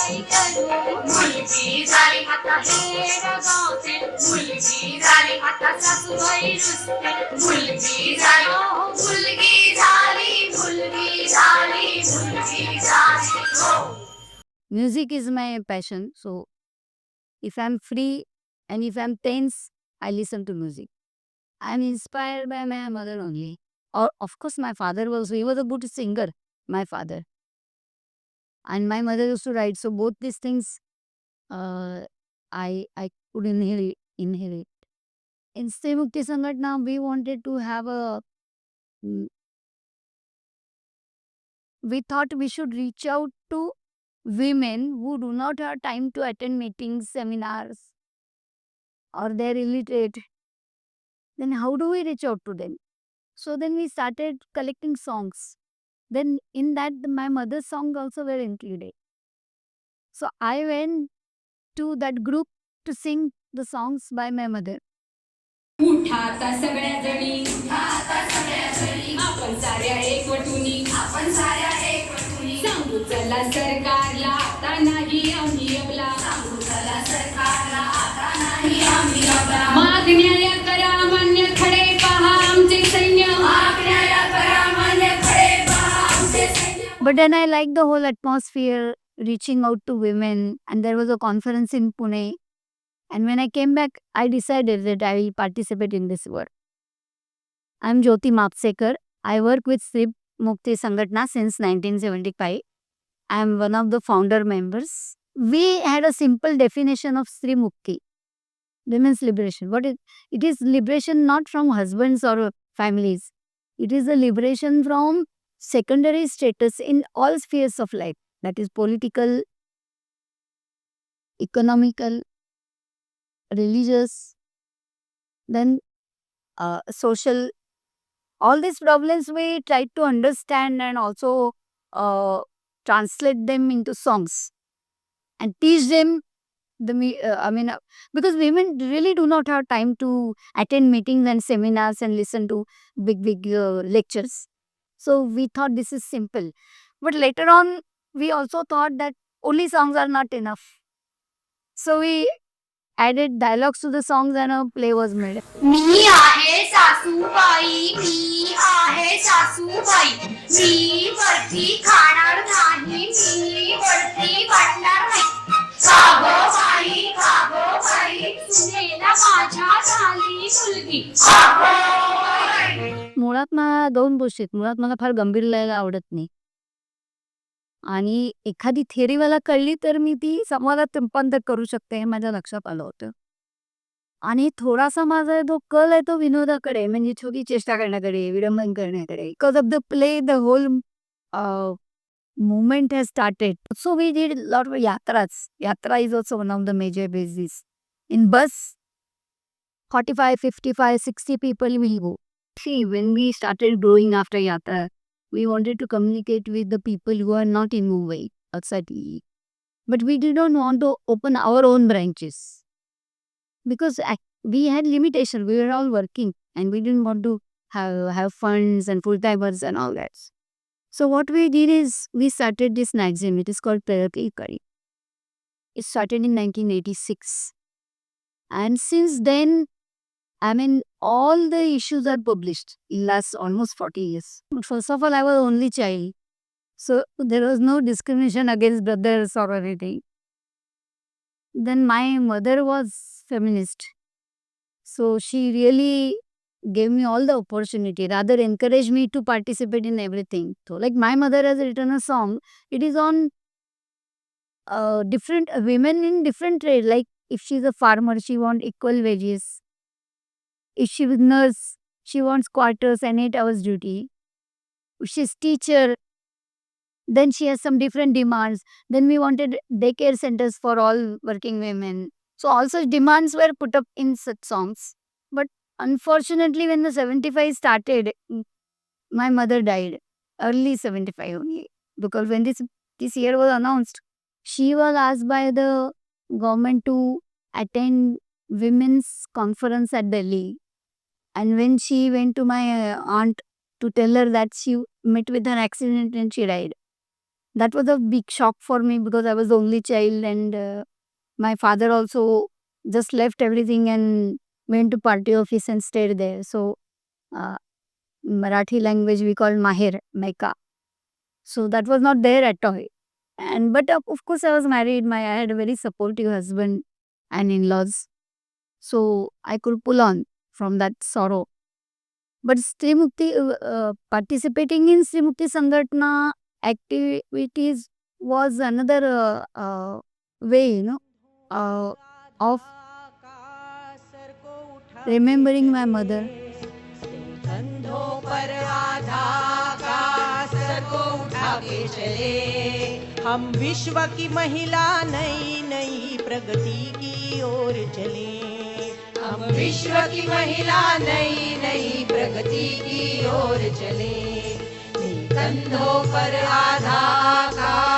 काय करू मुलगी झाली आता हे गावचे मुलगी झाली आता सासूबाई रुसते मुलगी झाली हो मुलगी झाली मुलगी झाली मुलगी झाली हो. Music is my passion. So if I'm free and if I'm tense, I listen to music. I'm inspired by my mother only. Or of course my father also. He was a good singer, my father. And my mother used to write. So both these things I could inherit. In Stay Mukti Sangatna, we wanted to have we thought we should reach out to women who do not have time to attend meetings, seminars, or they're illiterate. Then how do we reach out to them? So then we started collecting songs. Then in that my mother's song also were included. So I went to that group to sing the songs by my mother. उठाता सगळ्या जणी आपण साऱ्या एकवटुनी सांगू चला सरकारला आता नाही आम्ही आपला मागण्या या करा मान्य खडे पहा आमचे सैन्य But then I liked the whole atmosphere, reaching out to women, and there was a conference in Pune. And when I came back, I decided that I will participate in this work. I'm Jyoti Mapsekar. I work with Sri Mukti Sangatna since 1975. I'm one of the founder members. We had a simple definition of Sri Mukti, women's liberation. It is liberation not from husbands or families. It is a liberation from secondary status in all spheres of life. That is political, economical, religious, then social. All these problems we try to understand and also translate them into songs and teach them because women really do not have time to attend meetings and seminars and listen to big lectures. So we thought this is simple. But later on, we also thought that only songs are not enough. So we added dialogues to the songs and a play was made. मी आहे सासूबाई, मी आहे सासूबाई, मी वरती खाणार नाही, मी वरती वाटणार नाही. खागो बाई, सुनेला माझ्या झाली मुलगी. मुळात मला दोन गोष्टी आहेत. मुळात मला फार गंभीर लिहायला आवडत नाही. आणि एखादी थिअरी मला कळली तर मी ती संवादात रूपांतर करू शकते हे माझ्या लक्षात आलं होतं. आणि थोडासा माझा जो कल आहे तो विनोदाकडे म्हणजे छोटी चेष्टा करण्याकडे, विडंबन करण्याकडे. Because of the play the whole movement has started. So we did a lot of yatras. Yatra is also one of the major bases. In bus, 45, 55, 60 people will go. See, when we started growing after yatra, we wanted to communicate with the people who are not in Mumbai, outside Delhi. But we did not want to open our own branches. Because we had limitation. We were all working and we didn't want to have funds and full-timers and all that. So what we did is we started this magazine. It is called Pragati Kari. It started in 1986. And since then, all the issues are published in last almost 40 years. First of all, I was only child. So there was no discrimination against brothers or anything. Then my mother was feminist. So she really gave me all the opportunity, rather encouraged me to participate in everything. So like my mother has written a song, it is on different women in different trade. Like if she's a farmer, she wants equal wages. If she was nurse, she wants quarters and 8 hours duty. If she's teacher, then she has some different demands. Then we wanted daycare centers for all working women. So all such demands were put up in such songs. But unfortunately, when the 75 started, my mother died. Early 75 only. Because when this year was announced, she was asked by the government to attend women's conference at Delhi. And when she went to my aunt to tell her that she met with an accident and she died. that was a big shock for me because I was the only child, and my father also just left everything and went to party office and stayed there. So uh, Marathi language we call Maher, Maika. So that was not there at all. And but of course I was married. I had a very supportive husband and in-laws, so I could pull on from that sorrow. But Stri Mukti, participating in Stri Mukti Sangatna activities was another way, of remembering my mother. कंधों पर आधा का sir को उठा के चले, हम विश्व की महिला नई नई प्रगति की ओर चले, हम विश्व की महिला नई नई प्रगति की ओर चले, कंधों पर आधा का